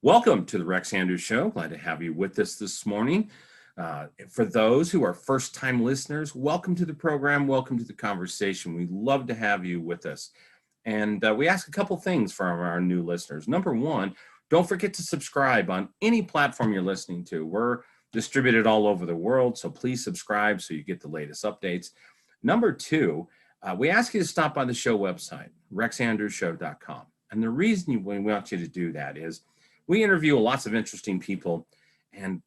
Welcome to the Rex Andrews Show. Glad to have you with us this morning. For those who are first-time listeners, welcome to the program. Welcome to the conversation. We love to have you with us. And we ask a couple things from our new listeners. Number one, don't forget to subscribe on any platform you're listening to. We're distributed all over the world, so please subscribe so you get the latest updates. Number two, we ask you to stop by the show website, rexandrewsshow.com. And the reason we want you to do that is we interview lots of interesting people and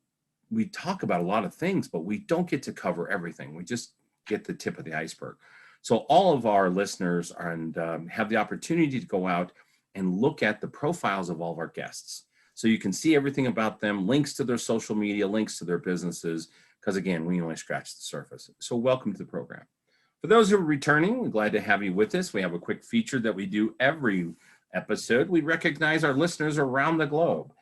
we talk about a lot of things, but we don't get to cover everything. We just get the tip of the iceberg. So all of our listeners have the opportunity to go out and look at the profiles of all of our guests. So you can see everything about them, links to their social media, links to their businesses, because again, we only scratch the surface. So welcome to the program. For those who are returning, we're glad to have you with us. We have a quick feature that we do every episode. We recognize our listeners around the globe.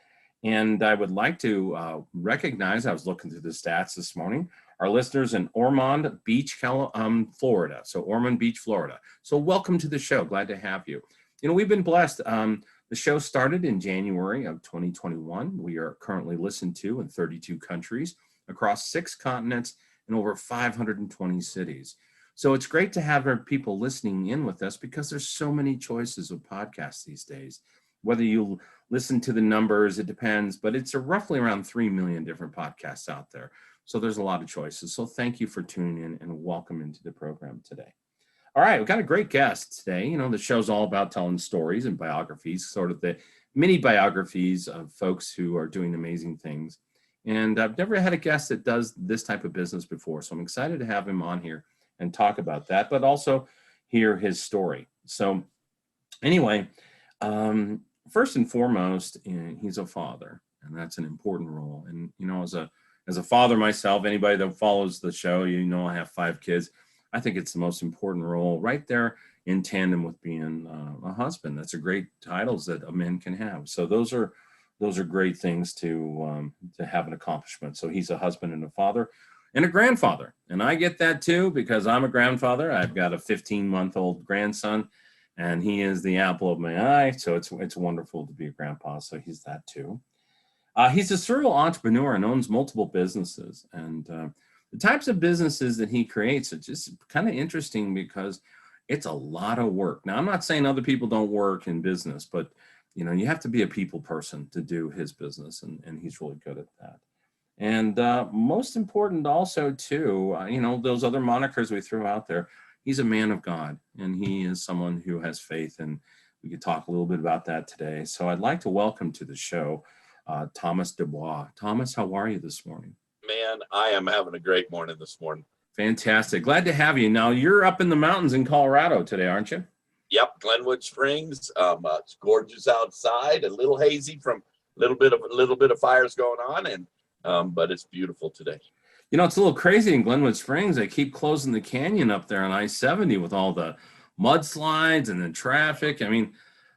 And I would like to recognize, I was looking through the stats this morning, our listeners in Ormond Beach, Florida. So Ormond Beach, Florida. So welcome to the show. Glad to have you. You know, we've been blessed. The show started in January of 2021. We are currently listened to in 32 countries across 6 continents and over 520 cities. So it's great to have our people listening in with us because there's so many choices of podcasts these days. Whether you listen to the numbers, it depends, but it's roughly around 3 million different podcasts out there. So there's a lot of choices. So thank you for tuning in and welcome into the program today. All right, we've got a great guest today. You know, the show's all about telling stories and biographies, sort of the mini biographies of folks who are doing amazing things. And I've never had a guest that does this type of business before. So I'm excited to have him on here and talk about that, but also hear his story. So anyway, first and foremost, he's a father, and that's an important role. And, you know, as a father myself, anybody that follows the show, you know, I have 5 kids. I think it's the most important role right there in tandem with being a husband. That's a great titles that a man can have. So those are great things to have an accomplishment. So he's a husband and a father and a grandfather. And I get that too, because I'm a grandfather. I've got a 15-month-old grandson, and he is the apple of my eye. So it's wonderful to be a grandpa. So he's that too. He's a serial entrepreneur and owns multiple businesses. And the types of businesses that he creates are just kind of interesting because it's a lot of work. Now, I'm not saying other people don't work in business, but you know, you have to be a people person to do his business, and he's really good at that. And most important also too, you know, those other monikers we threw out there, he's a man of God, and he is someone who has faith, and we could talk a little bit about that today. So I'd like to welcome to the show, Thomas Dubois. Thomas, how are you this morning? Man, I am having a great morning this morning. Fantastic. Glad to have you. Now, you're up in the mountains in Colorado today, aren't you? Yep, Glenwood Springs. It's gorgeous outside, a little hazy from a little bit of fires going on, and but it's beautiful today. You know, it's a little crazy in Glenwood Springs. They keep closing the canyon up there on I-70 with all the mudslides and the traffic. I mean,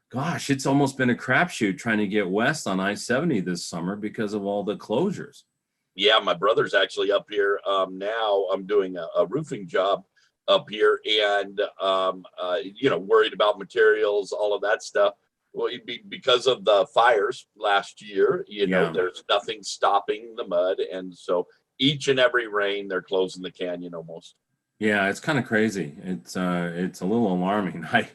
gosh, it's almost been a crapshoot trying to get west on I-70 this summer because of all the closures. Yeah, my brother's actually up here now. I'm doing a roofing job up here, and you know, worried about materials, all of that stuff. Well, because of the fires last year, you know, there's nothing stopping the mud, and so each and every rain, they're closing the canyon almost. Yeah, it's kind of crazy. It's a little alarming. I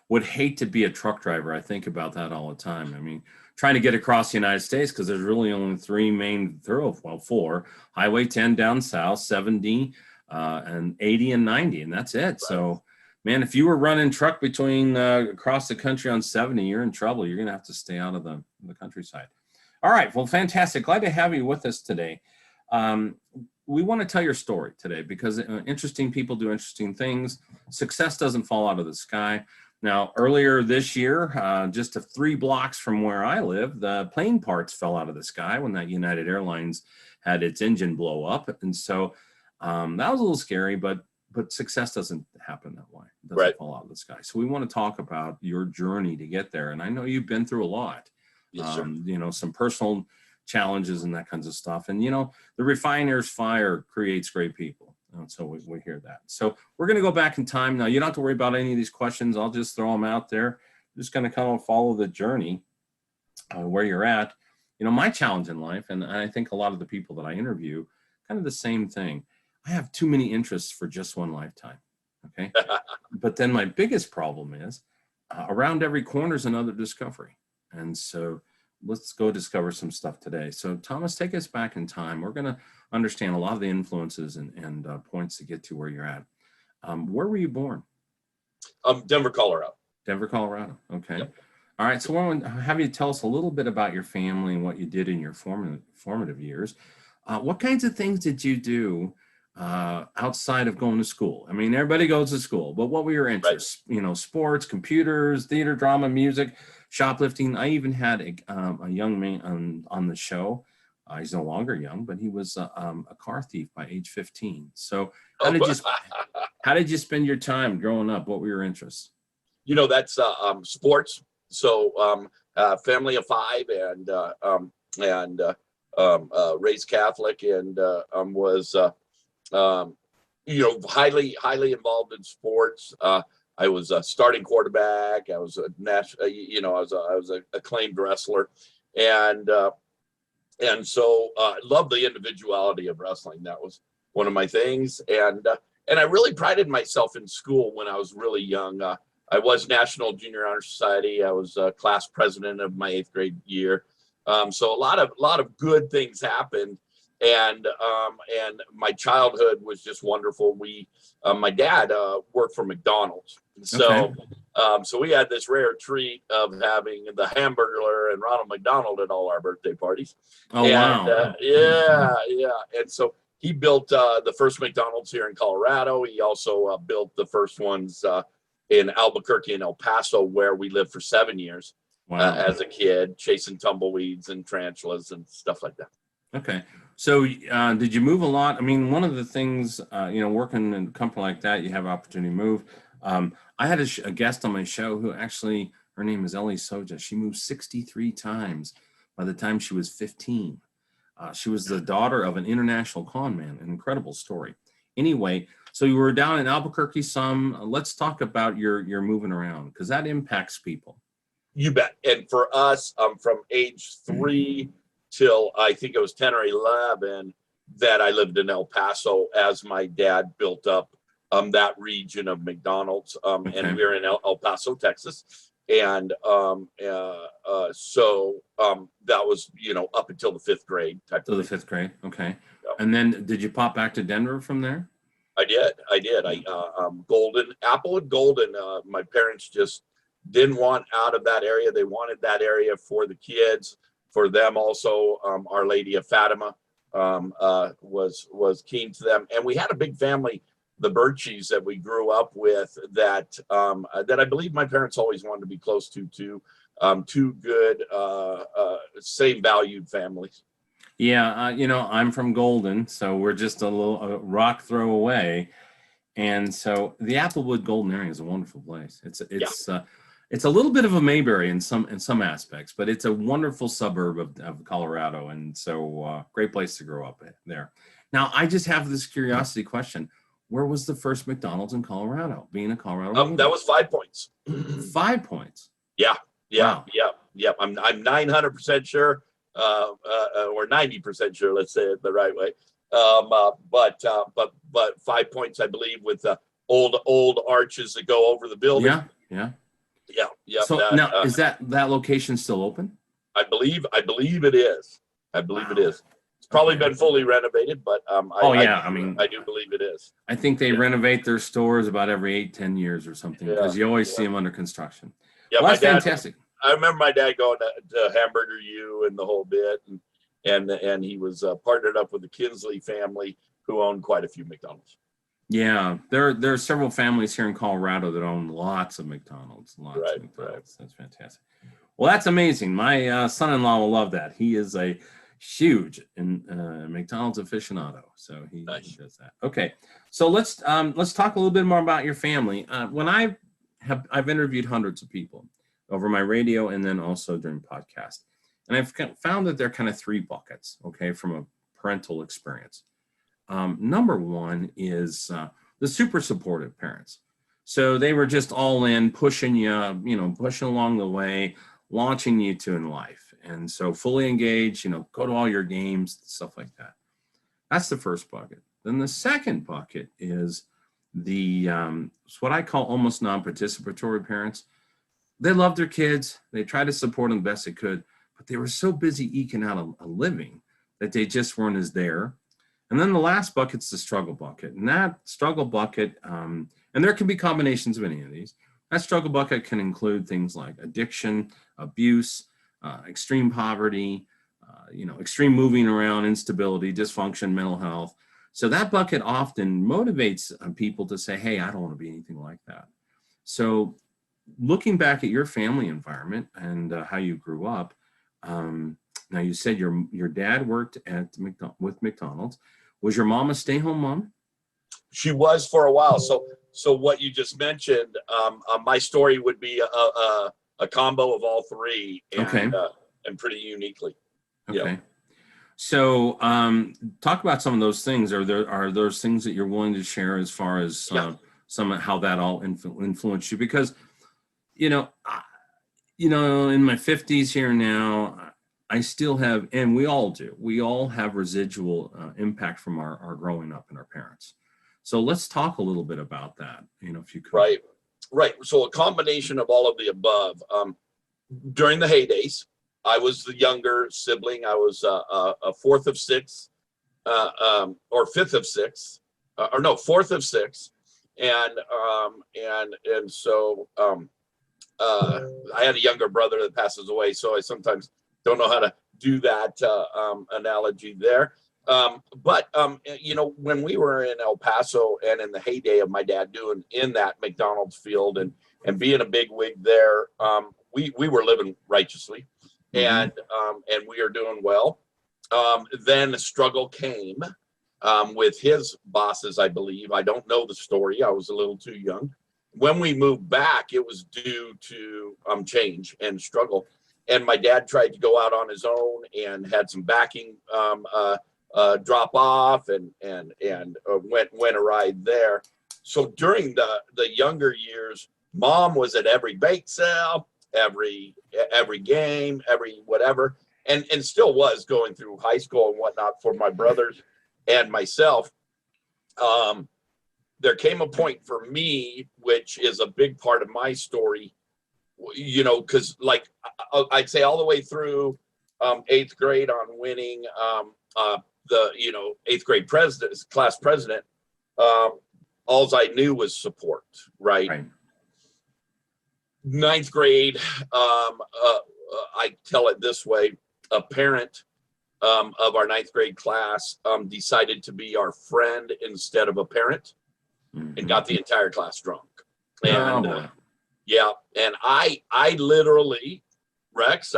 would hate to be a truck driver. I think about that all the time. I mean, trying to get across the United States, because there's really only 3 main thoroughfares, 4, Highway 10 down south, 70, and 80 and 90, and that's it. Right. So, man, if you were running truck between across the country on 70, you're in trouble. You're going to have to stay out of the countryside. All right, well, fantastic. Glad to have you with us today. We want to tell your story today because interesting people do interesting things. Success doesn't fall out of the sky. Now, earlier this year, just 3 blocks from where I live, the plane parts fell out of the sky when that United Airlines had its engine blow up. And so that was a little scary, but success doesn't happen that way. It doesn't fall out of the sky. So we want to talk about your journey to get there. And I know you've been through a lot. Yes, sir. You know, some personal challenges and that kinds of stuff. And, you know, the refiner's fire creates great people. And so we hear that. So we're going to go back in time. Now, you don't have to worry about any of these questions. I'll just throw them out there. Just going to kind of follow the journey where you're at. my challenge in life, and I think a lot of the people that I interview, kind of the same thing. I have too many interests for just one lifetime. Okay. But then my biggest problem is around every corner is another discovery. And so let's go discover some stuff today. So Thomas, take us back in time. We're going to understand a lot of the influences and points to get to where you're at. Where were you born? Denver, Colorado. Denver, Colorado. Okay. Yep. All right. So I want to have you tell us a little bit about your family and what you did in your formative years. What kinds of things did you do outside of going to school? I mean, everybody goes to school, but what were your interests? Right. Sports, computers, theater, drama, music, shoplifting. I even had a young man on the show. He's no longer young, but he was a car thief by age 15. So how did you spend your time growing up? What were your interests? That's sports. So family of 5 and raised Catholic and was highly involved in sports. I was a starting quarterback. I was a national, I was an acclaimed wrestler, and so I loved the individuality of wrestling. That was one of my things, and I really prided myself in school when I was really young. I was National Junior Honor Society. I was class president of my 8th grade year. So a lot of good things happened, and my childhood was just wonderful. My dad worked for McDonald's, so so we had this rare treat of having the Hamburglar and Ronald McDonald at all our birthday parties. Oh, wow! Yeah, and so he built the first McDonald's here in Colorado. He also built the first ones in Albuquerque and El Paso, where we lived for 7 years. Wow. As a kid, chasing tumbleweeds and tarantulas and stuff like that. Okay. So did you move a lot? I mean, one of the things, working in a company like that, you have opportunity to move. I had a guest on my show who actually, her name is Ellie Soja. She moved 63 times by the time she was 15. She was the daughter of an international con man, an incredible story. Anyway, so you were down in Albuquerque some. Let's talk about your moving around, because that impacts people. You bet. And for us, from age 3 till I think it was 10 or 11, that I lived in El Paso as my dad built up that region of McDonald's. And we're in El Paso, Texas. And so that was, up until the 5th grade type of thing. The 5th grade. Okay. Yep. And then did you pop back to Denver from there? I did. Applewood Golden. My parents just didn't want out of that area. They wanted that area for the kids, for them also. Our Lady of Fatima was keen to them, and we had a big family, the Birchies, that we grew up with. That I believe my parents always wanted to be close to. Two good, same valued families. Yeah, I'm from Golden, so we're just a rock throw away, and so the Applewood Golden area is a wonderful place. It's a little bit of a Mayberry in some aspects, but it's a wonderful suburb of Colorado, and so great place to grow up there. Now, I just have this curiosity question: where was the first McDonald's in Colorado? Being a Colorado, that was 5 Points. 5 Points. Yeah. Wow. Yeah. I'm 900% sure. Or 90% sure, let's say it the right way. But 5 Points, I believe, with the old arches that go over the building. Yeah. So now, is that location still open? I believe it is. It is. It's probably been fully renovated, but I do believe it is. I think they renovate their stores about every 8-10 years or something, because you always see them under construction. Yeah, well, that's fantastic. I remember my dad going to Hamburger U and the whole bit, and he was partnered up with the Kinsley family, who owned quite a few McDonald's. Yeah, there are several families here in Colorado that own lots of McDonald's. Right. That's fantastic. Well, that's amazing. My son-in-law will love that. He is a huge McDonald's aficionado, so he does that. Okay, so let's talk a little bit more about your family. When I've interviewed hundreds of people over my radio and then also during podcast, and I've found that there are kind of 3 buckets, okay, from a parental experience. Number one is the super supportive parents. So they were just all in, pushing you, pushing along the way, launching you to in life. And so fully engaged, go to all your games, stuff like that. That's the first bucket. Then the second bucket is it's what I call almost non-participatory parents. They love their kids. They try to support them the best they could, but they were so busy eking out a living that they just weren't as there. And then the last bucket's the struggle bucket. And that struggle bucket, and there can be combinations of any of these. That struggle bucket can include things like addiction, abuse, extreme poverty, extreme moving around, instability, dysfunction, mental health. So that bucket often motivates people to say, hey, I don't want to be anything like that. So looking back at your family environment and how you grew up, now you said your dad worked with McDonald's. Was your mom a stay-home mom? She was for a while. So what you just mentioned, my story would be a combo of all three, and pretty uniquely. Okay. Yep. So talk about some of those things. Are those things that you're willing to share as far as some of how that all influenced you? Because, in my 50s here now, I still have, and we all do, we all have residual impact from our growing up and our parents. So let's talk a little bit about that, if you could. Right. So a combination of all of the above. During the heydays, I was the younger sibling. I was a fourth of six, or fifth of six, fourth of six, and so I had a younger brother that passes away. So I sometimes don't know how to do that analogy there. But when we were in El Paso and in the heyday of my dad doing in that McDonald's field and being a big wig there, we were living righteously. And we are doing well. Then the struggle came with his bosses, I believe. I don't know the story. I was a little too young. When we moved back, it was due to change and struggle. And my dad tried to go out on his own and had some backing drop off and went a ride there. So during the younger years, mom was at every bake sale, every game, every whatever, and still was going through high school and whatnot for my brothers and myself. There came a point for me, which is a big part of my story, because like I'd say all the way through eighth grade on winning the eighth grade class president, all I knew was support, right? Ninth grade, I tell it this way: a parent of our ninth grade class decided to be our friend instead of a parent, and got the entire class drunk. And and I literally, Rex,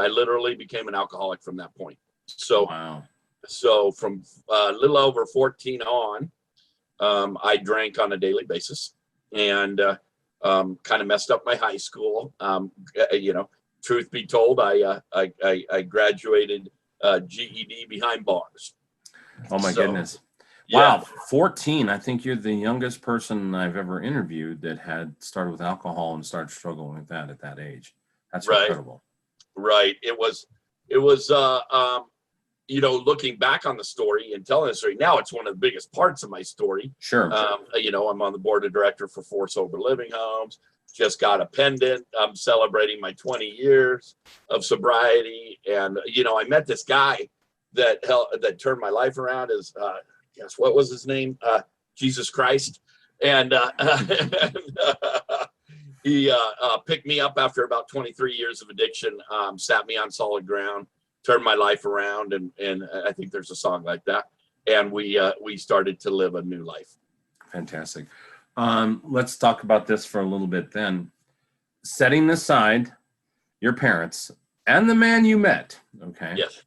became an alcoholic from that point. So so from a little over 14 on, I drank on a daily basis, and kind of messed up my high school. Truth be told, I graduated GED behind bars. Oh my goodness. Wow. 14. I think you're the youngest person I've ever interviewed that had started with alcohol and started struggling with that at that age. That's incredible. Right. It was looking back on the story and telling the story now, it's one of the biggest parts of my story. Sure. I'm on the board of director for 4 sober living homes. Just got a pendant. I'm celebrating my 20 years of sobriety. And, I met this guy that turned my life around. What was his name? Jesus Christ. And he picked me up after about 23 years of addiction, sat me on solid ground, turned my life around, and I think there's a song like that. And we started to live a new life. Fantastic. Let's talk about this for a little bit then. Setting aside your parents and the man you met, okay? Yes.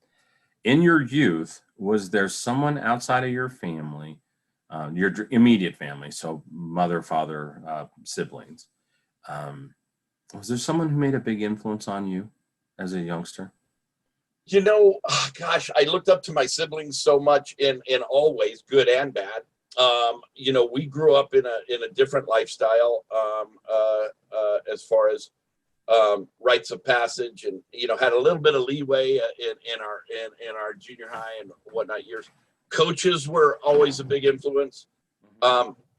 In your youth, was there someone outside of your family, your immediate family, so mother, father, siblings, was there someone who made a big influence on you as a youngster? I looked up to my siblings so much in all ways, good and bad. We grew up in a different lifestyle as far as rites of passage, and had a little bit of leeway in our junior high and whatnot years. Coaches were always a big influence.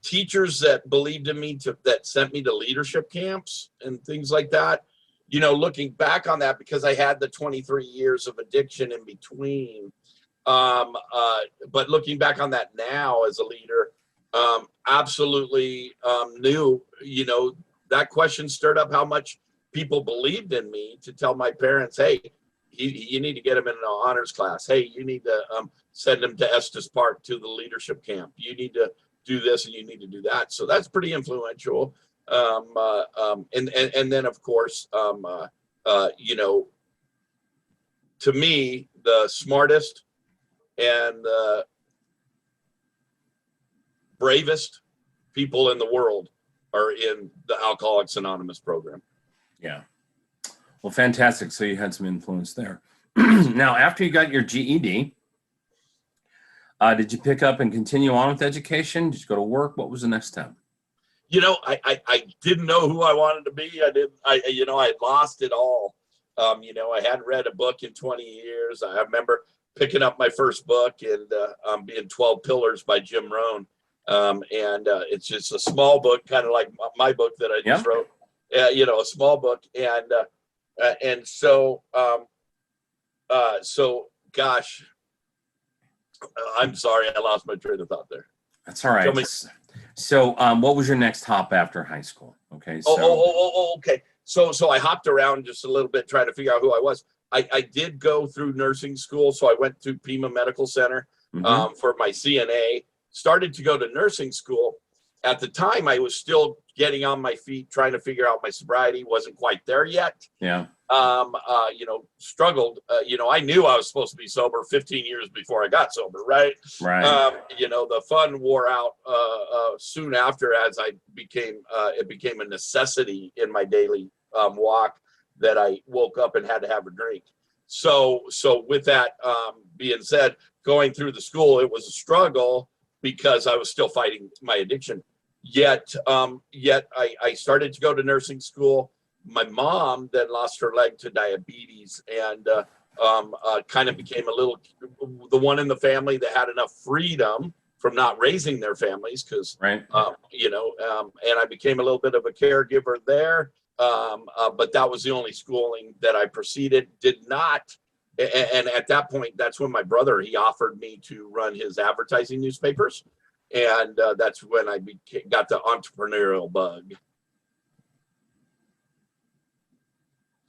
Teachers that believed in me, that sent me to leadership camps and things like that. Looking back on that, because I had the 23 years of addiction in between. But looking back on that now as a leader, absolutely knew, that question stirred up how much people believed in me to tell my parents, hey, you need to get him in an honors class. Hey, you need to send him to Estes Park to the leadership camp. You need to do this and you need to do that. So that's pretty influential. And then of course, to me, the smartest and the bravest people in the world are in the Alcoholics Anonymous program. Yeah. Well, fantastic. So you had some influence there. Now, after you got your GED, did you pick up and continue on with education? Did you go to work? What was the next step? I didn't know who I wanted to be. I had lost it all. I hadn't read a book in 20 years. I remember picking up my first book and being 12 Pillars by Jim Rohn. And it's just a small book, kind of like my book that I just wrote, a small book. And so gosh, I'm sorry, I lost my train of thought there. That's all right. So what was your next hop after high school? Okay. So. Okay. So I hopped around just a little bit trying to figure out who I was. I did go through nursing school. So I went to Pima Medical Center for my CNA, started to go to nursing school. At the time, I was still getting on my feet, trying to figure out my sobriety. Wasn't quite there yet. Yeah. Struggled. I knew I was supposed to be sober 15 years before I got sober, right? Right. The fun wore out soon after, as it became a necessity in my daily walk that I woke up and had to have a drink. So with that being said, going through the school, it was a struggle because I was still fighting my addiction. Yet I started to go to nursing school. My mom then lost her leg to diabetes and kind of became the one in the family that had enough freedom from not raising their families because, right. And I became a little bit of a caregiver there. But that was the only schooling that I proceeded, did not. And at that point, that's when my brother, he offered me to run his advertising newspapers. And that's when I got the entrepreneurial bug.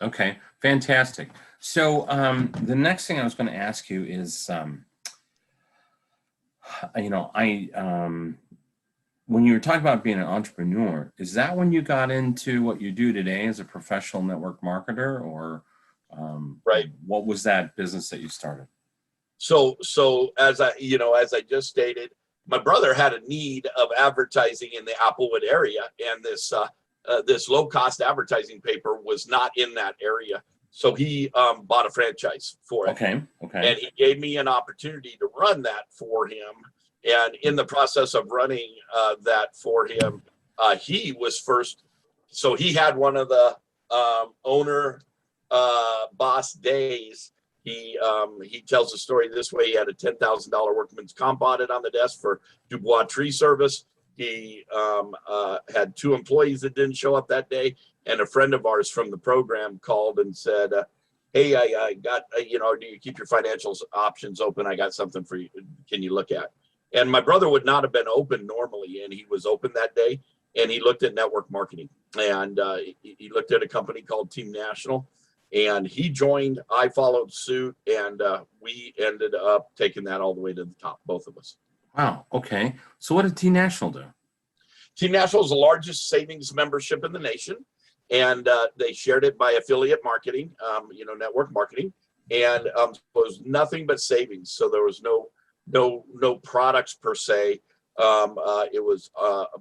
Okay, fantastic. So the next thing I was going to ask you is, when you were talking about being an entrepreneur, is that when you got into what you do today as a professional network marketer, or right? What was that business that you started? So as I just stated, my brother had a need of advertising in the Applewood area, and this low-cost advertising paper was not in that area. So he bought a franchise for it. Okay. And he gave me an opportunity to run that for him. And in the process of running that for him, he was first. So he had one of the owner boss days. He tells the story this way. He had a $10,000 workman's comp audit on the desk for Dubois Tree Service. He had 2 employees that didn't show up that day. And a friend of ours from the program called and said, hey, I got, do you keep your financial options open? I got something for you. Can you look at? And my brother would not have been open normally. And he was open that day. And he looked at network marketing. And he looked at a company called Team National. And he joined. I followed suit. And we ended up taking that all the way to the top, both of us. Wow. Okay. So what did Team National do? Team National is the largest savings membership in the nation. And they shared it by affiliate marketing, network marketing, and it was nothing but savings. So there was no products per se. It was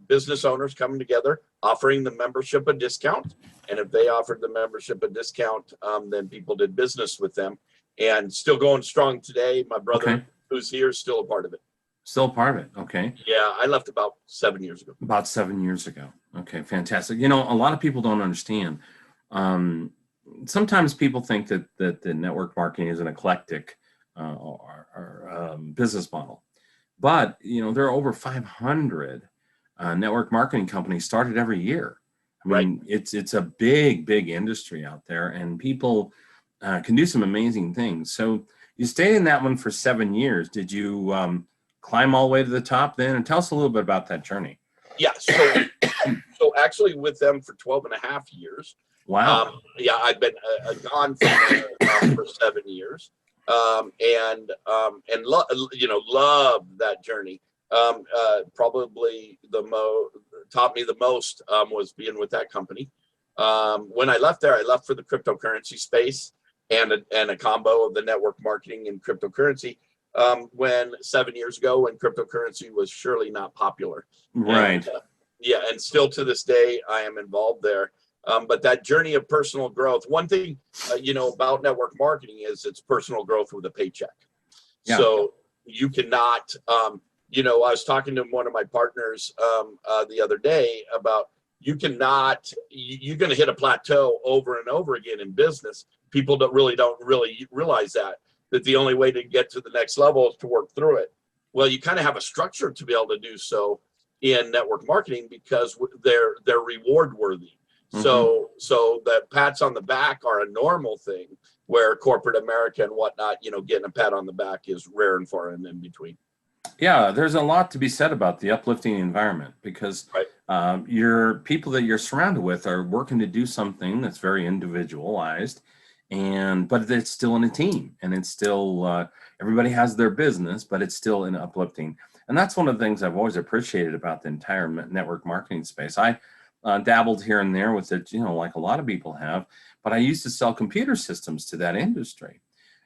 business owners coming together, offering the membership a discount. And if they offered the membership a discount, then people did business with them. And still going strong today. My brother, who's here, is still a part of it. Still part of it. Okay. Yeah, I left about 7 years ago. About 7 years ago. Okay, fantastic. A lot of people don't understand. sometimes people think that the network marketing is an eclectic business model, but there are over 500 network marketing companies started every year. I mean, it's a big industry out there, and people can do some amazing things. So you stayed in that one for 7 years. Did you climb all the way to the top then? And tell us a little bit about that journey. Yeah. So actually with them for 12 and a half years. Wow. Yeah, I've been gone from there for 7 years. And loved that journey. Probably taught me the most was being with that company. When I left there, I left for the cryptocurrency space and a combo of the network marketing and cryptocurrency. When 7 years ago, when cryptocurrency was surely not popular. Right. And, and still to this day, I am involved there. But that journey of personal growth, one thing, about network marketing is it's personal growth with a paycheck. Yeah. So you cannot, I was talking to one of my partners the other day about you're going to hit a plateau over and over again in business. People don't really realize that the only way to get to the next level is to work through it. Well, you kind of have a structure to be able to do so in network marketing because they're reward worthy. Mm-hmm. So the pats on the back are a normal thing, where corporate America and whatnot, getting a pat on the back is rare and far and in between. Yeah, there's a lot to be said about the uplifting environment because your people that you're surrounded with are working to do something that's very individualized, but it's still in a team, and it's still everybody has their business, but it's still in uplifting. And that's one of the things I've always appreciated about the entire network marketing space. I dabbled here and there with it, like a lot of people have, but I used to sell computer systems to that industry.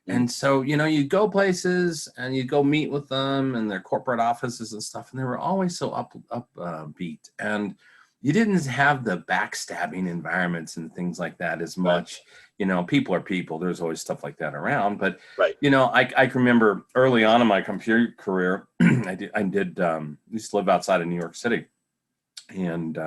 And so, you go places and you go meet with them and their corporate offices and stuff, and they were always so upbeat. And you didn't have the backstabbing environments and things like that as much. People are people. There's always stuff like that around. But, I can remember early on in my computer career, I used to live outside of New York City. And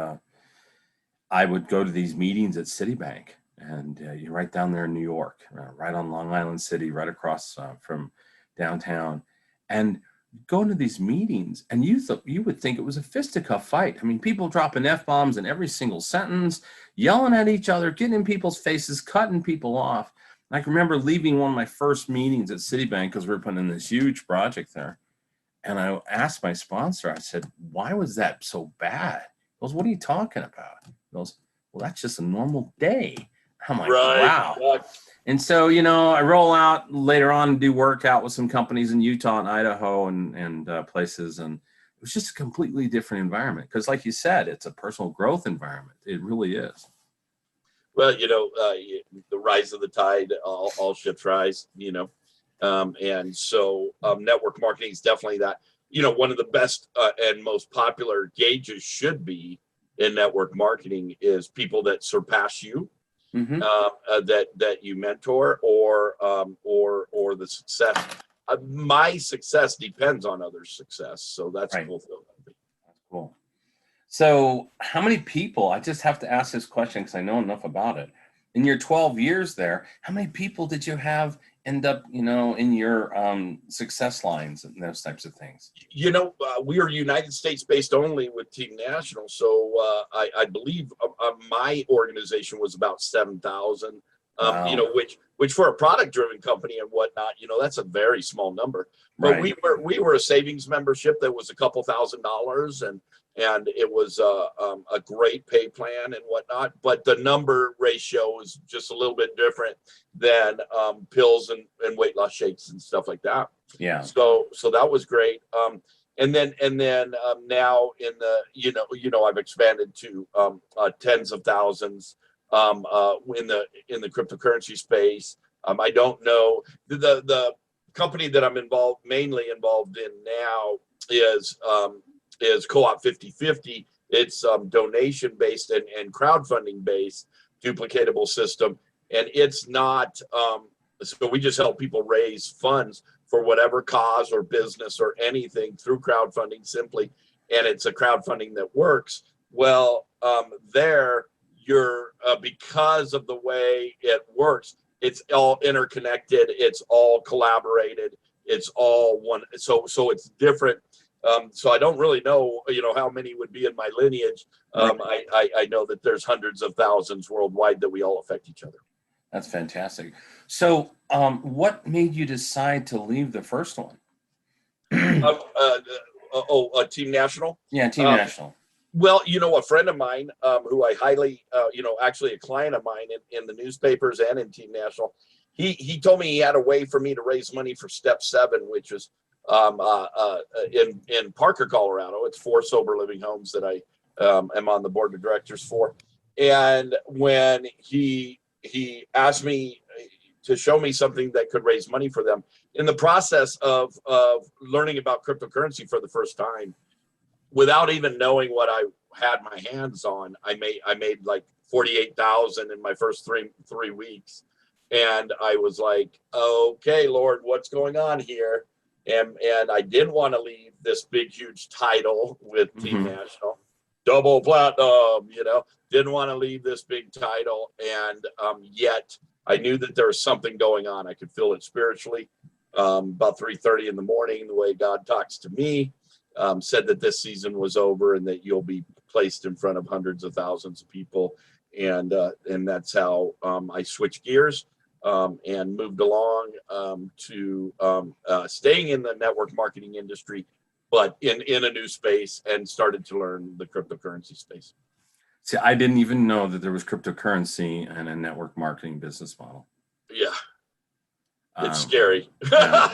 I would go to these meetings at Citibank. And you're right down there in New York, right on Long Island City, right across from downtown. And going to these meetings, and you would think it was a fisticuff fight. I mean, people dropping F-bombs in every single sentence, yelling at each other, getting in people's faces, cutting people off. And I can remember leaving one of my first meetings at Citibank because we were putting in this huge project there. And I asked my sponsor, I said, why was that so bad? He goes, what are you talking about? He goes, well, that's just a normal day. I'm like, wow. And so, I roll out later on and do work out with some companies in Utah and Idaho and places. And it was just a completely different environment. Because like you said, it's a personal growth environment. It really is. Well, the rise of the tide, all ships rise, and so network marketing is definitely that. One of the best and most popular gauges should be in network marketing is people that surpass you. Mm-hmm. That you mentor or the success. My success depends on others' success, so that's cool. That's cool. So, how many people? I just have to ask this question because I know enough about it. In your 12 years there, how many people did you have end up, in your success lines and those types of things? We are United States based only with Team National. So I believe my organization was about 7,000, wow. Which for a product driven company and whatnot, that's a very small number. But we were a savings membership that was a couple $1,000s and it was a great pay plan and whatnot. But the number ratio is just a little bit different than pills and weight loss shakes and stuff like that. Yeah. So that was great. And then now in the I've expanded to tens of thousands in the cryptocurrency space. I don't know the company that I'm mainly involved in now is Co-op 50/50. It's donation based and crowdfunding based duplicatable system, and it's not. So we just help people raise funds for whatever cause or business or anything through crowdfunding simply, and it's a crowdfunding that works. Well, there you're because of the way it works, it's all interconnected, it's all collaborated, it's all one. So it's different. So I don't really know, how many would be in my lineage. I know that there's hundreds of thousands worldwide that we all affect each other. That's fantastic. So what made you decide to leave the first one? Team National? Yeah, Team National. Well, a friend of mine who I highly, actually a client of mine in the newspapers and in Team National, he told me he had a way for me to raise money for Step 7, which is in Parker, Colorado. It's 4 sober living homes that I am on the board of directors for. And when he asked me to show me something that could raise money for them, in the process of learning about cryptocurrency for the first time, without even knowing what I had my hands on, I made like 48,000 in my first three weeks. And I was like, okay, Lord, what's going on here? And I didn't want to leave this big, huge title with Team National, double platinum, didn't want to leave this big title. And yet I knew that there was something going on. I could feel it spiritually. About 3:30 in the morning, the way God talks to me, said that this season was over and that you'll be placed in front of hundreds of thousands of people. And that's how I switched gears and moved along to staying in the network marketing industry, but in a new space, and started to learn the cryptocurrency space. See, I didn't even know that there was cryptocurrency and a network marketing business model. Yeah. It's scary. Yeah.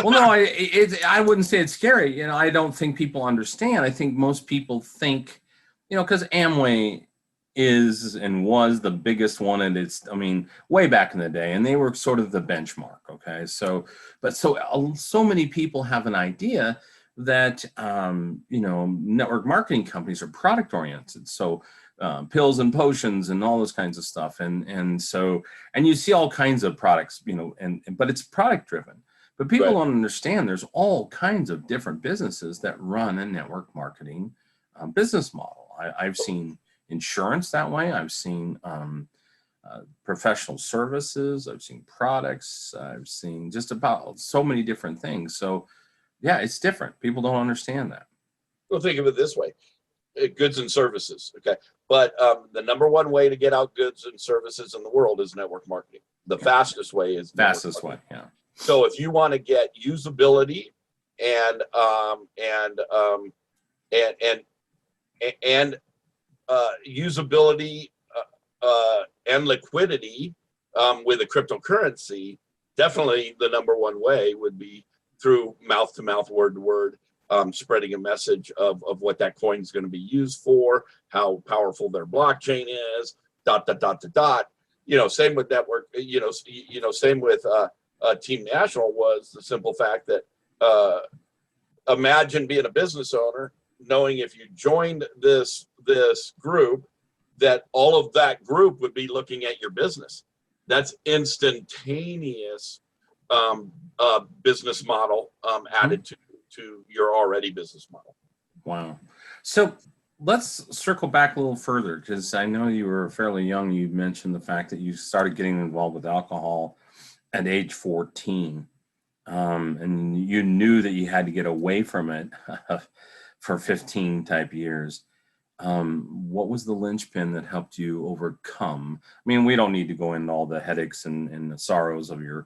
Well, no, I wouldn't say it's scary. I don't think people understand. I think most people think, because Amway is and was the biggest one, and it's, way back in the day, and they were sort of the benchmark. Okay, so many people have an idea that network marketing companies are product oriented. So pills and potions and all those kinds of stuff, and you see all kinds of products, but it's product driven. But people Right. don't understand there's all kinds of different businesses that run a network marketing business model. I've seen insurance that way. I've seen professional services. I've seen products. I've seen just about so many different things. So yeah, it's different. People don't understand that. Well, think of it this way. Goods and services. Okay. But the number one way to get out goods and services in the world is network marketing. The fastest way is fastest way. Yeah. So if you want to get usability and usability and liquidity with a cryptocurrency, definitely the number one way would be through mouth to mouth, word to word. Spreading a message of what that coin is going to be used for, how powerful their blockchain is, ... Same with network, same with Team National was the simple fact that imagine being a business owner, knowing if you joined this group, that all of that group would be looking at your business. That's instantaneous business model added to your already business model. Wow. So let's circle back a little further, because I know you were fairly young. You mentioned the fact that you started getting involved with alcohol at age 14. And you knew that you had to get away from it for 15 type years. What was the linchpin that helped you overcome? We don't need to go into all the headaches and the sorrows of your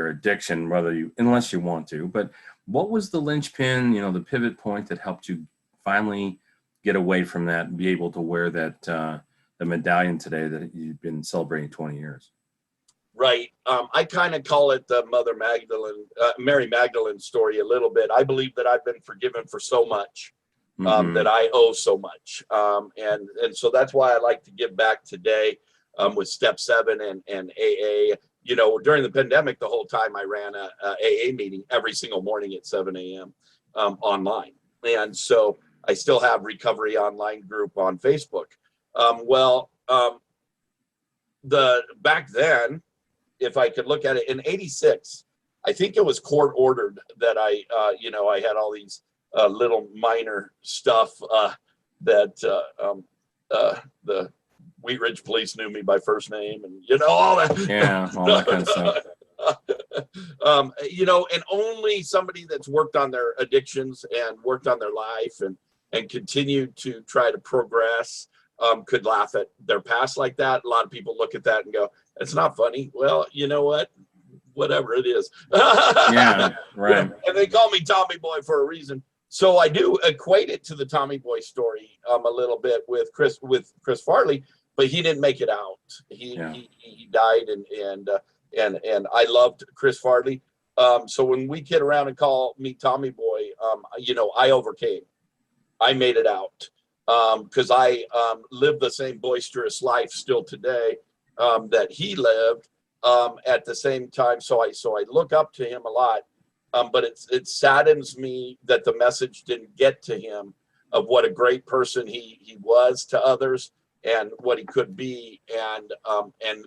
addiction, unless you want to, but what was the linchpin, the pivot point that helped you finally get away from that and be able to wear that the medallion today that you've been celebrating 20 years? Right. I kind of call it the Mary Magdalene story a little bit. I believe that I've been forgiven for so much, that I owe so much. And so that's why I like to give back today with Step 7 and AA. During the pandemic, the whole time I ran a AA meeting every single morning at 7 a.m. Online. And so I still have Recovery Online group on Facebook. Back then, if I could look at it, in 86, I think it was court ordered that I had all these little minor stuff that the Wheat Ridge police knew me by first name, and all that. Yeah, all that kind of stuff. And only somebody that's worked on their addictions and worked on their life and continued to try to progress could laugh at their past like that. A lot of people look at that and go, "It's not funny." Well, you know what? Whatever it is. Yeah, right. And they call me Tommy Boy for a reason. So I do equate it to the Tommy Boy story a little bit with Chris Farley, but he didn't make it out. He died, and I loved Chris Farley. So when we kid around and call me Tommy Boy, I overcame. I made it out because I live the same boisterous life still today that he lived at the same time. So I look up to him a lot. But it saddens me that the message didn't get to him of what a great person he was to others and what he could be, and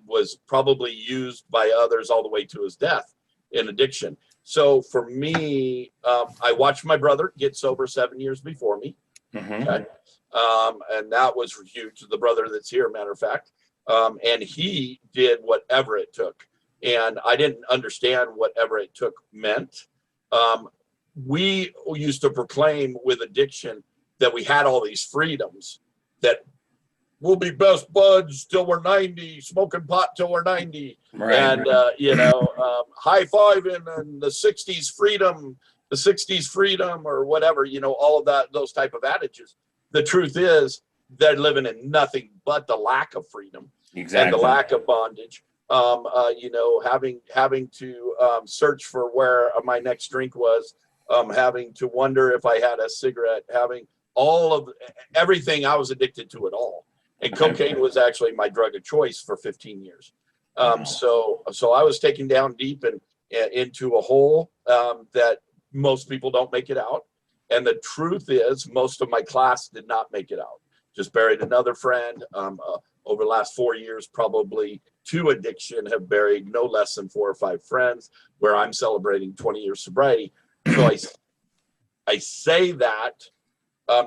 was probably used by others all the way to his death in addiction. So for me, I watched my brother get sober 7 years before me. Mm-hmm. Okay? And that was huge. The brother that's here, matter of fact. And he did whatever it took. And I didn't understand whatever it took meant. We used to proclaim with addiction that we had all these freedoms, that we'll be best buds till we're 90, smoking pot till we're 90. Right, and, high fiving and the 60s freedom or whatever, all of that, those type of adages. The truth is they're living in nothing but the lack of freedom. Exactly. And the lack of bondage. Having to search for where my next drink was, having to wonder if I had a cigarette, having all of everything. I was addicted to it all. And cocaine was actually my drug of choice for 15 years. So I was taken down deep and into a hole that most people don't make it out. And the truth is, most of my class did not make it out. Just buried another friend. Over the last 4 years, probably to addiction, have buried no less than 4 or 5 friends, where I'm celebrating 20 years sobriety. So I say that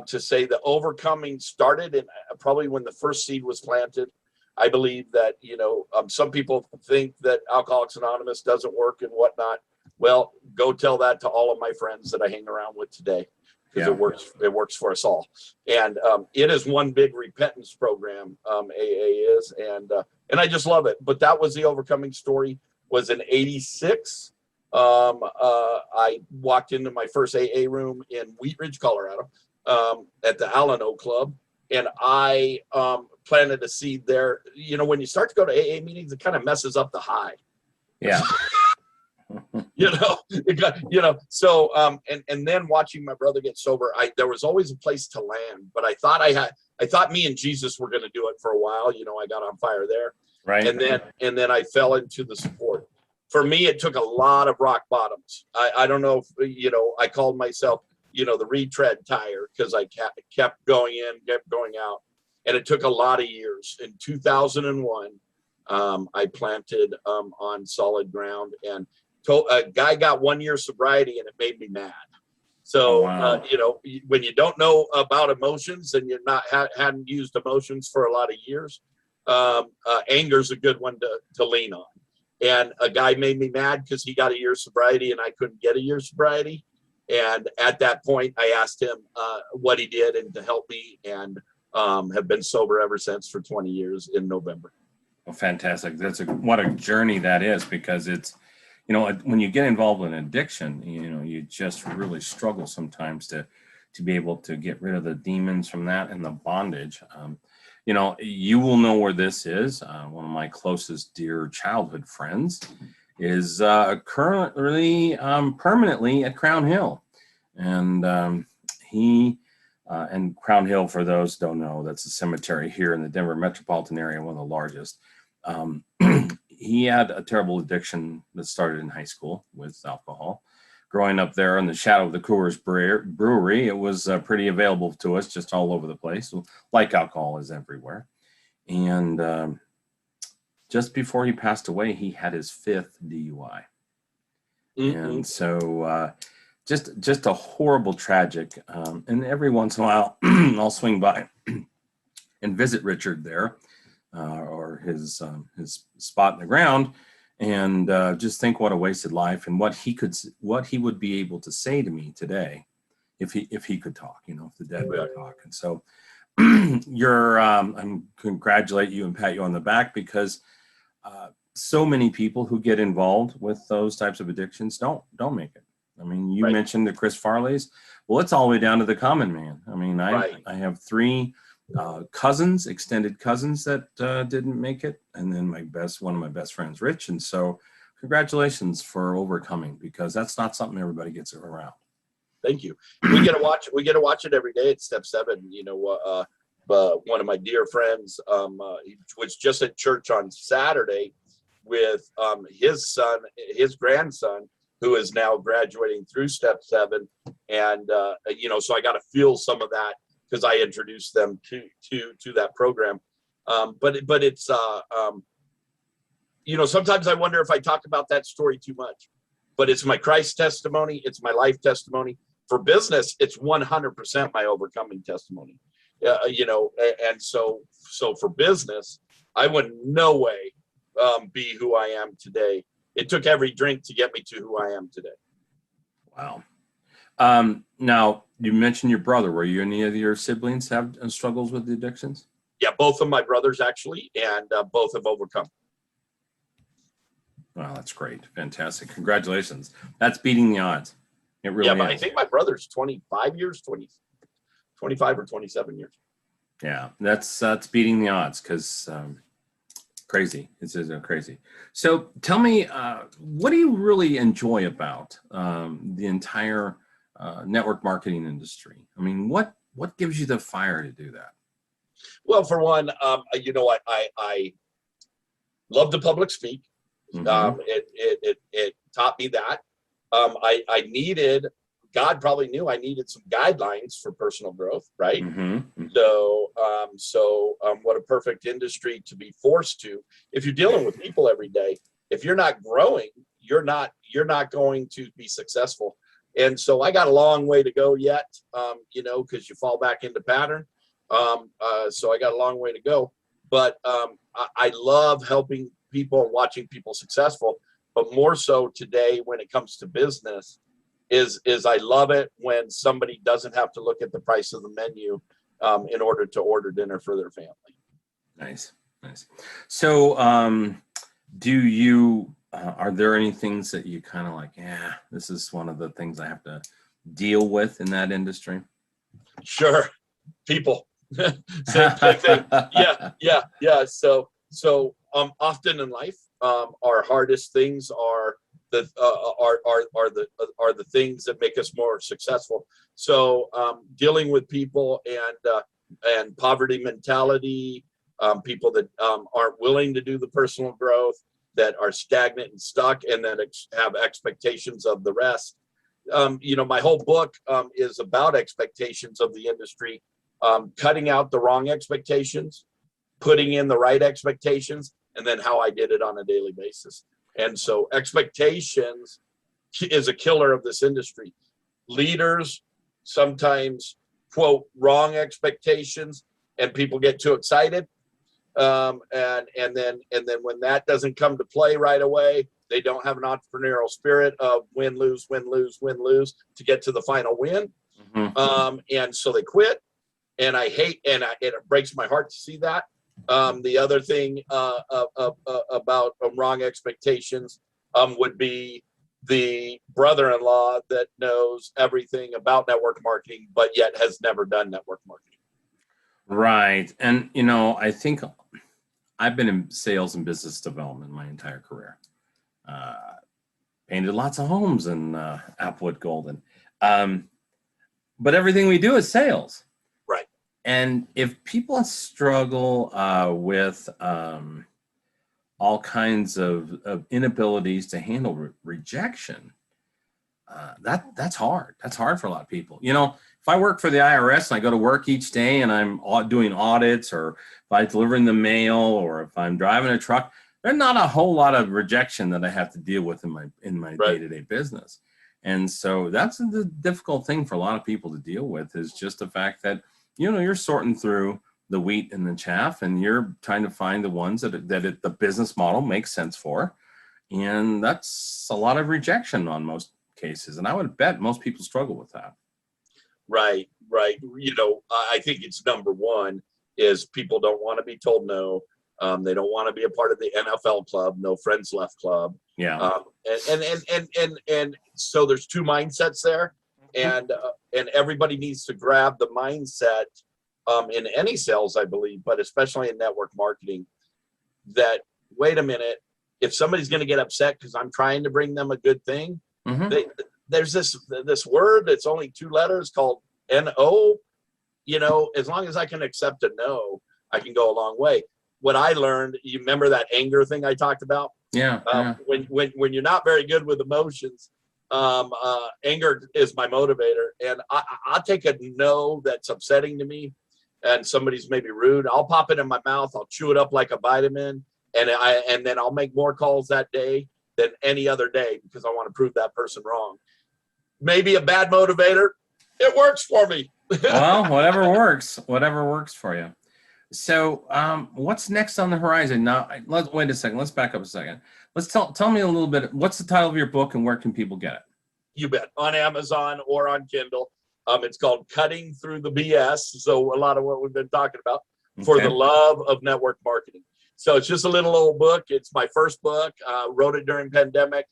to say the overcoming started in probably when the first seed was planted. I believe that, some people think that Alcoholics Anonymous doesn't work and whatnot. Well, go tell that to all of my friends that I hang around with today, because it works for us all. And it is one big repentance program, AA is, and I just love it. But that was the overcoming story, was in 86. I walked into my first AA room in Wheat Ridge, Colorado, at the Alano Club, and I planted a seed there. When you start to go to AA meetings, it kind of messes up the high. Yeah. So and then watching my brother get sober, there was always a place to land, but I thought me and Jesus were going to do it for a while. I got on fire there, Right. And then I fell into the support. For me, it took a lot of rock bottoms. I don't know if I called myself the retread tire, because I kept going in, kept going out, and it took a lot of years. In 2001, I planted on solid ground, and a guy got 1 year sobriety, and it made me mad. So, when you don't know about emotions and you're not hadn't used emotions for a lot of years, anger's a good one to lean on. And a guy made me mad because he got a year sobriety and I couldn't get a year sobriety. And at that point, I asked him what he did and to help me, and have been sober ever since for 20 years in November. Well, fantastic. What a journey that is, because it's, when you get involved in addiction, you just really struggle sometimes to be able to get rid of the demons from that and the bondage. You will know where this is. One of my closest dear childhood friends is currently permanently at Crown Hill. And he and Crown Hill, for those who don't know, that's a cemetery here in the Denver metropolitan area, one of the largest. He had a terrible addiction that started in high school with alcohol. Growing up there in the shadow of the Coors Brewery, it was pretty available to us just all over the place, like alcohol is everywhere. And just before he passed away, he had his 5th DUI. Mm-hmm. And so just a horrible, tragic. And every once in a while, I'll swing by and visit Richard there. or his spot in the ground, and just think what a wasted life, and what he would be able to say to me today if he could talk, if the dead would talk. And so I'm congratulate you and pat you on the back, because so many people who get involved with those types of addictions don't make it. I mean, you mentioned the Chris Farleys. Well, it's all the way down to the common man. I mean, I have 3 cousins, extended cousins, that didn't make it, and then one of my best friends, Rich. And so congratulations for overcoming, because that's not something everybody gets around. Thank you. We get to watch it every day at Step 7. One of my dear friends he was just at church on Saturday with his grandson, who is now graduating through Step 7. And so I got to feel some of that, because I introduced them to that program. But it's sometimes I wonder if I talk about that story too much. But it's my Christ testimony, it's my life testimony. For business, it's 100% my overcoming testimony. And so for business, I would no way be who I am today. It took every drink to get me to who I am today. Wow. Now, you mentioned your brother. Were you any of your siblings have struggles with the addictions? Yeah, both of my brothers actually, and both have overcome. Wow, that's great. Fantastic. Congratulations. That's beating the odds. It really is. But I think my brother's 25 years, 25 or 27 years. Yeah, that's beating the odds, because crazy. It's crazy. So tell me, what do you really enjoy about the entire network marketing industry? I mean, what gives you the fire to do that? Well, for one, I love to public speak. Mm-hmm. It taught me that. God probably knew I needed some guidelines for personal growth, right? Mm-hmm. Mm-hmm. So what a perfect industry to be forced to. If you're dealing with people every day, if you're not growing, you're not going to be successful. And so I got a long way to go yet, because you fall back into pattern. So I got a long way to go, but I love helping people and watching people successful. But more so today, when it comes to business, is I love it when somebody doesn't have to look at the price of the menu in order to order dinner for their family. Nice. So, do you? Are there any things that you kind of like? Yeah, this is one of the things I have to deal with in that industry. Sure, people. Same thing. Yeah. So often in life, our hardest things are the things that make us more successful. So dealing with people and poverty mentality, people that aren't willing to do the personal growth, that are stagnant and stuck, and that have expectations of the rest. My whole book is about expectations of the industry, cutting out the wrong expectations, putting in the right expectations, and then how I did it on a daily basis. And so expectations is a killer of this industry. Leaders sometimes quote wrong expectations, and people get too excited. And then when that doesn't come to play right away, they don't have an entrepreneurial spirit of win, lose to get to the final win. Mm-hmm. And so they quit. And I hate, it breaks my heart to see that. The other thing about wrong expectations would be the brother-in-law that knows everything about network marketing, but yet has never done network marketing. Right. And, I think I've been in sales and business development my entire career. Painted lots of homes in Applewood Golden. But everything we do is sales. Right. And if people struggle with all kinds of inabilities to handle rejection, that's hard. That's hard for a lot of people. If I work for the IRS and I go to work each day and I'm doing audits, or if I'm delivering the mail, or if I'm driving a truck, there's not a whole lot of rejection that I have to deal with in my right. day-to-day business. And so that's the difficult thing for a lot of people to deal with, is just the fact that, you're sorting through the wheat and the chaff, and you're trying to find the ones the business model makes sense for. And that's a lot of rejection on most cases. And I would bet most people struggle with that. Right. I think it's number one is people don't want to be told no. They don't want to be a part of the NFL club, no friends left club. Yeah. And so there's two mindsets there, and everybody needs to grab the mindset in any sales, I believe, but especially in network marketing, that wait a minute, if somebody's going to get upset because I'm trying to bring them a good thing, there's this word that's only 2 letters called no. As long as I can accept a no, I can go a long way. What I learned, you remember that anger thing I talked about? Yeah. When you're not very good with emotions, anger is my motivator, and I'll take a no that's upsetting to me, and somebody's maybe rude. I'll pop it in my mouth. I'll chew it up like a vitamin, and then I'll make more calls that day than any other day because I want to prove that person wrong. Maybe a bad motivator. It works for me. Well, whatever works for you. So what's next on the horizon? Now, wait a second. Let's back up a second. Let's tell me a little bit. What's the title of your book and where can people get it? You bet. On Amazon or on Kindle. It's called Cutting Through the BS. So a lot of what we've been talking about for the love of network marketing. So it's just a little old book. It's my first book. Wrote it during pandemic.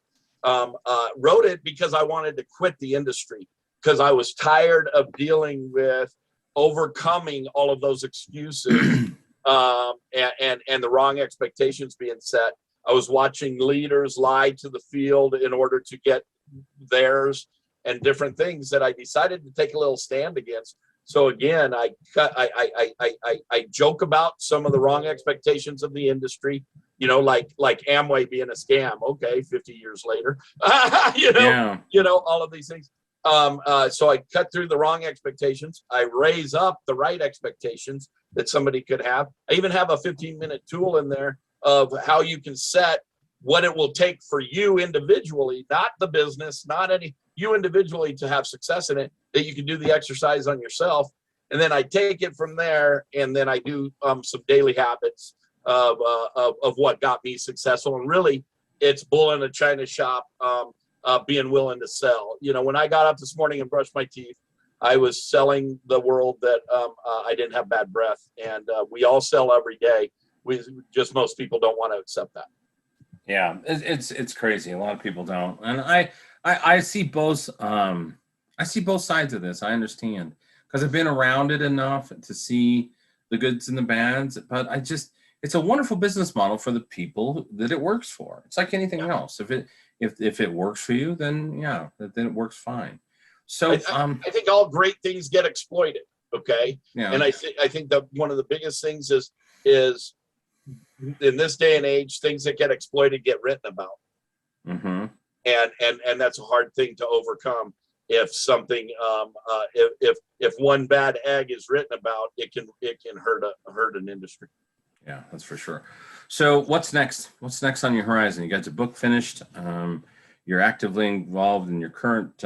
Wrote it because I wanted to quit the industry because I was tired of dealing with overcoming all of those excuses and the wrong expectations being set. I was watching leaders lie to the field in order to get theirs and different things that I decided to take a little stand against. So again, I joke about some of the wrong expectations of the industry, like Amway being a scam. Okay, 50 years later, all of these things. So I cut through the wrong expectations. I raise up the right expectations that somebody could have. I even have a 15-minute tool in there of how you can set what it will take for you individually, not the business, you individually to have success in it, that you can do the exercise on yourself. And then I take it from there, and then I do some daily habits of what got me successful. And really, it's bull in a china shop, being willing to sell. When I got up this morning and brushed my teeth, I was selling the world that I didn't have bad breath. And we all sell every day. Most people don't want to accept that. Yeah, it's crazy. A lot of people don't, and I see both. I see both sides of this. I understand because I've been around it enough to see the goods and the bads. But it's a wonderful business model for the people that it works for. It's like anything else. If it works for you, then then it works fine. So I think all great things get exploited. Okay, and I think that one of the biggest things is in this day and age, things that get exploited get written about. And that's a hard thing to overcome. If something, if one bad egg is written about, it can hurt an industry. Yeah, that's for sure. So what's next? What's next on your horizon? You got your book finished. You're actively involved in your current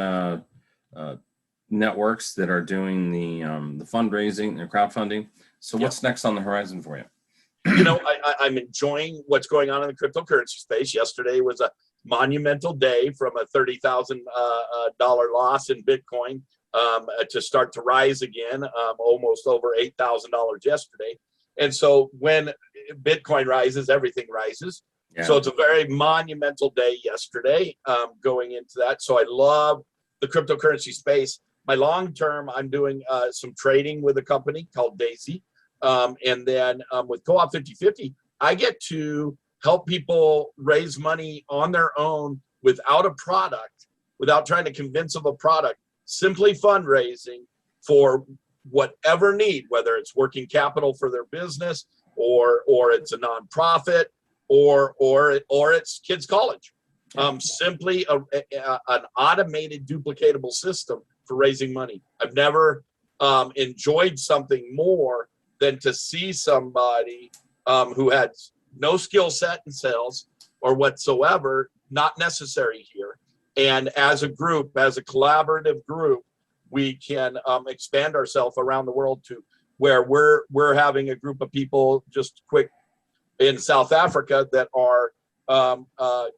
networks that are doing the fundraising and crowdfunding. So what's next on the horizon for you? I'm enjoying what's going on in the cryptocurrency space. Yesterday was a monumental day from a $30,000 loss in Bitcoin to start to rise again, almost over $8,000 yesterday. And so when Bitcoin rises, everything rises. Yeah. So it's a very monumental day yesterday going into that. So I love the cryptocurrency space. My long term, I'm doing some trading with a company called Daisy. And then with Co-op 50/50, I get to help people raise money on their own without a product, without trying to convince of a product, simply fundraising for whatever need, whether it's working capital for their business or it's a nonprofit or it's kids' college. Simply an automated duplicatable system for raising money. I've never enjoyed something more than to see somebody who had no skill set in sales or whatsoever, not necessary here. And as a group, as a collaborative group, we can expand ourselves around the world to where we're having a group of people just quick in South Africa that are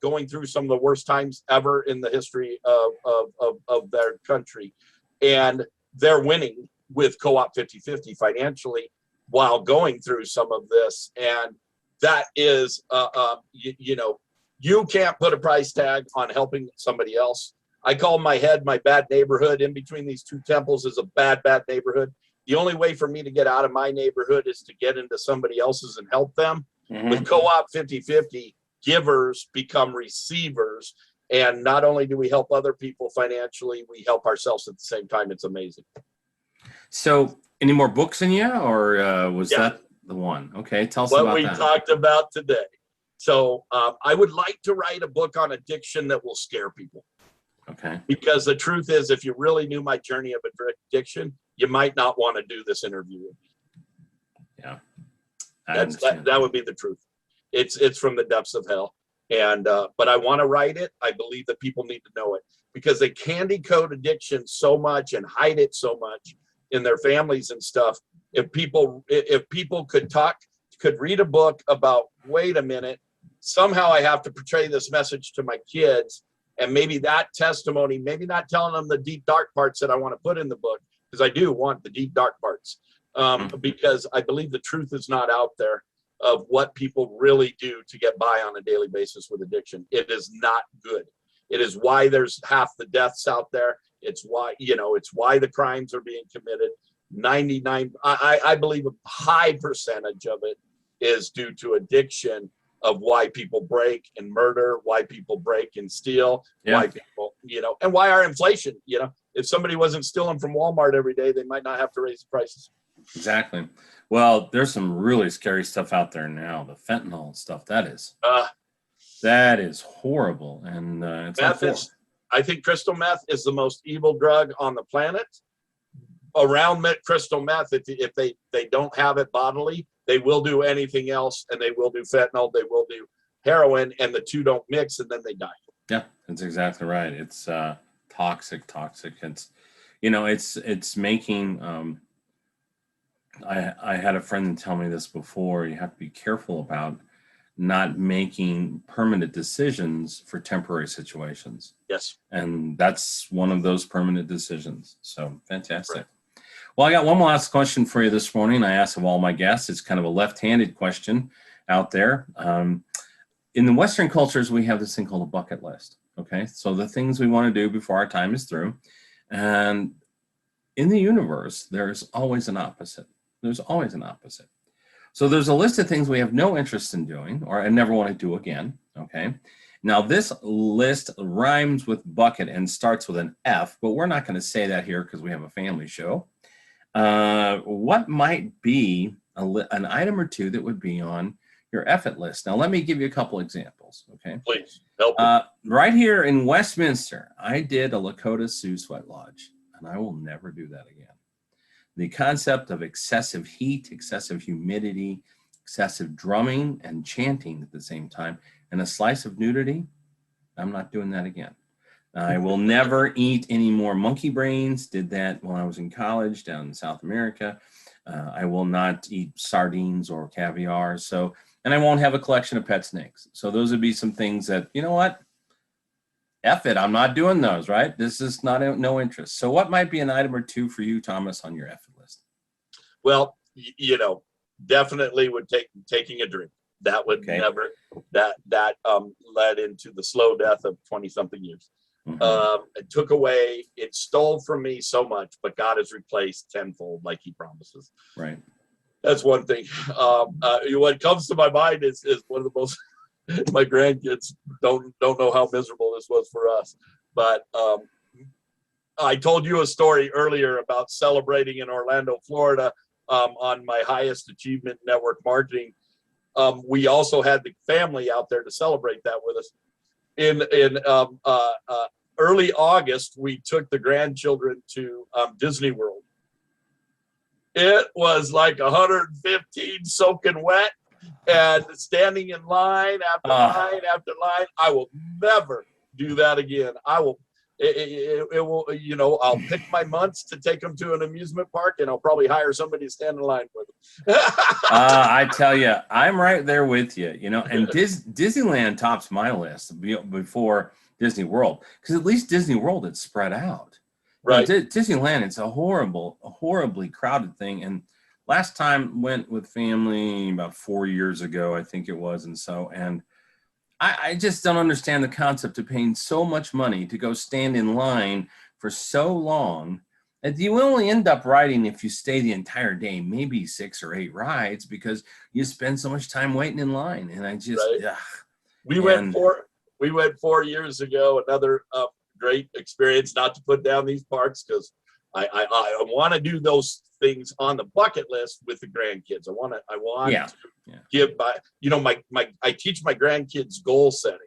going through some of the worst times ever in the history of their country. And they're winning with co-op 50-50 financially while going through some of this. And that is, you can't put a price tag on helping somebody else. I call my bad neighborhood. In between these two temples is a bad neighborhood. The only way for me to get out of my neighborhood is to get into somebody else's and help them. Mm-hmm. With co-op 50-50, givers become receivers. And not only do we help other people financially, we help ourselves at the same time. It's amazing. So any more books in you, or was that the one? Okay, tell us what about we that. Talked about today. So I would like to write a book on addiction that will scare people. Okay. Because the truth is, if you really knew my journey of addiction, you might not want to do this interview with me. Yeah. That would be the truth. It's from the depths of hell. And but I want to write it. I believe that people need to know it because they candy coat addiction so much and hide it so much in their families and stuff. If people could read a book about, wait a minute, somehow I have to portray this message to my kids, and maybe that testimony, maybe not telling them the deep dark parts that I want to put in the book, because I do want the deep dark parts, because I believe the truth is not out there of what people really do to get by on a daily basis with addiction. It is not good. It is why there's half the deaths out there. It's why, it's why the crimes are being committed. 99, I believe a high percentage of it is due to addiction, of why people break and murder, why people break and steal, why people, and why our inflation, if somebody wasn't stealing from Walmart every day, they might not have to raise the prices. Exactly. Well, there's some really scary stuff out there now. The fentanyl stuff, that is horrible. And it's I think crystal meth is the most evil drug on the planet. Around crystal meth, if they don't have it bodily, they will do anything else, and they will do fentanyl, they will do heroin, and the two don't mix, and then they die. Yeah, that's exactly right. It's toxic. It's making. I had a friend tell me this before. You have to be careful about not making permanent decisions for temporary situations. Yes. And that's one of those permanent decisions. So fantastic. Right. Well, I got one last question for you this morning. I ask of all my guests. It's kind of a left-handed question out there. In the Western cultures, we have this thing called a bucket list. Okay. So the things we want to do before our time is through. And in the universe, there's always an opposite. There's always an opposite. So there's a list of things we have no interest in doing, or I never want to do again. Okay. Now this list rhymes with bucket and starts with an F, but we're not going to say that here because we have a family show. What might be an item or two that would be on your F-it list? Now, let me give you a couple examples. Okay. Please help. Right here in Westminster, I did a Lakota Sioux Sweat Lodge, and I will never do that again. The concept of excessive heat, excessive humidity, excessive drumming and chanting at the same time, and a slice of nudity, I'm not doing that again. I will never eat any more monkey brains. Did that when I was in college down in South America. I will not eat sardines or caviar. And I won't have a collection of pet snakes. So those would be some things that, you know what? F it, I'm not doing those, right? This is no interest. So what might be an item or two for you, Thomas, on your F it list? Well, definitely would taking a drink. That would never, that led into the slow death of 20-something years. Mm-hmm. It stole from me so much, but God has replaced tenfold like he promises. Right. That's one thing. What comes to my mind is one of the most, my grandkids don't know how miserable this was for us. But I told you a story earlier about celebrating in Orlando, Florida, on my highest achievement network marketing. We also had the family out there to celebrate that with us. In early August, we took the grandchildren to Disney World. It was like 115 soaking wet and standing in line after line after line. I will never do that again. it will, you know, I'll pick my months to take them to an amusement park, and I'll probably hire somebody to stand in line with them. I tell you, I'm right there with you, you know, and Disneyland tops my list before Disney World, because at least Disney World, it's spread out. Right. Disneyland, it's a horribly crowded thing. And last time went with family about 4 years ago, I think it was. And I just don't understand the concept of paying so much money to go stand in line for so long. And you only end up riding, if you stay the entire day, maybe 6 or 8 rides, because you spend so much time waiting in line. And I just, right. We went 4 years ago, another great experience, not to put down these parks, because I want to do those things on the bucket list with the grandkids. I want to give I teach my grandkids goal setting,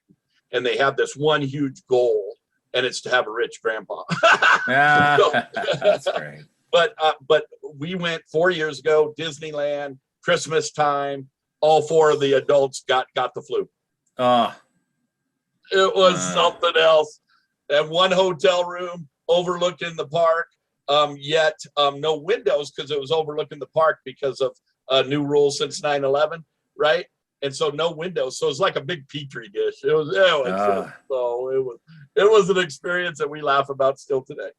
and they have this one huge goal, and it's to have a rich grandpa. That's great. But we went 4 years ago, Disneyland, Christmas time. All 4 of the adults got the flu. It was something else. And one hotel room overlooking the park, yet no windows, because it was overlooking the park because of new rules since 9/11, right? And so no windows. So it was like a big petri dish. It was an experience that we laugh about still today.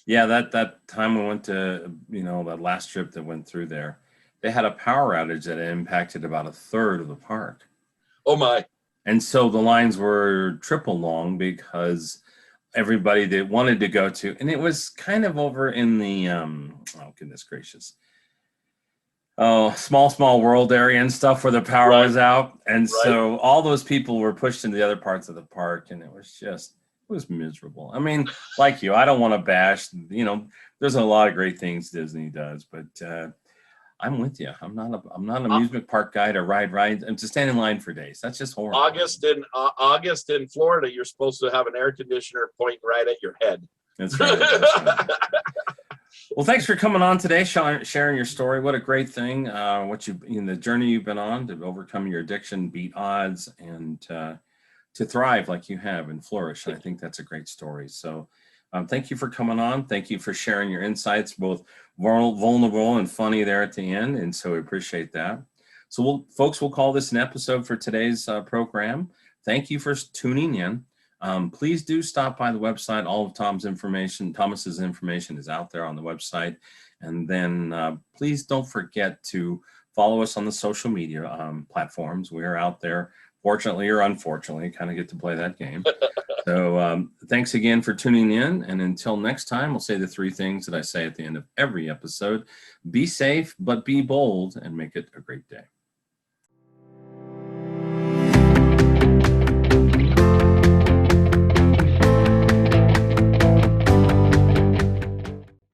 Yeah, that time we went to, that last trip that went through there, they had a power outage that impacted about 1/3 of the park. Oh my. And so the lines were triple long, because everybody that wanted to go to, and it was kind of over in the, oh goodness gracious. Small world area and stuff, where the power was out. And so all those people were pushed into the other parts of the park, and it was miserable. I mean, like you, I don't want to bash, there's a lot of great things Disney does, but I'm with you. I'm not an amusement park guy to ride rides and to stand in line for days. That's just horrible. August in Florida, you're supposed to have an air conditioner pointing right at your head. That's right. Well, thanks for coming on today, sharing your story. What a great thing. The journey you've been on to overcome your addiction, beat odds, and to thrive like you have and flourish. And I think that's a great story. So thank you for coming on. Thank you for sharing your insights, both vulnerable and funny there at the end. And so we appreciate that. So folks, we'll call this an episode for today's program. Thank you for tuning in. Please do stop by the website. All of Thomas's information is out there on the website. And then please don't forget to follow us on the social media platforms. We are out there, fortunately or unfortunately, kind of get to play that game. So thanks again for tuning in. And until next time, we'll say the 3 things that I say at the end of every episode. Be safe, but be bold, and make it a great day.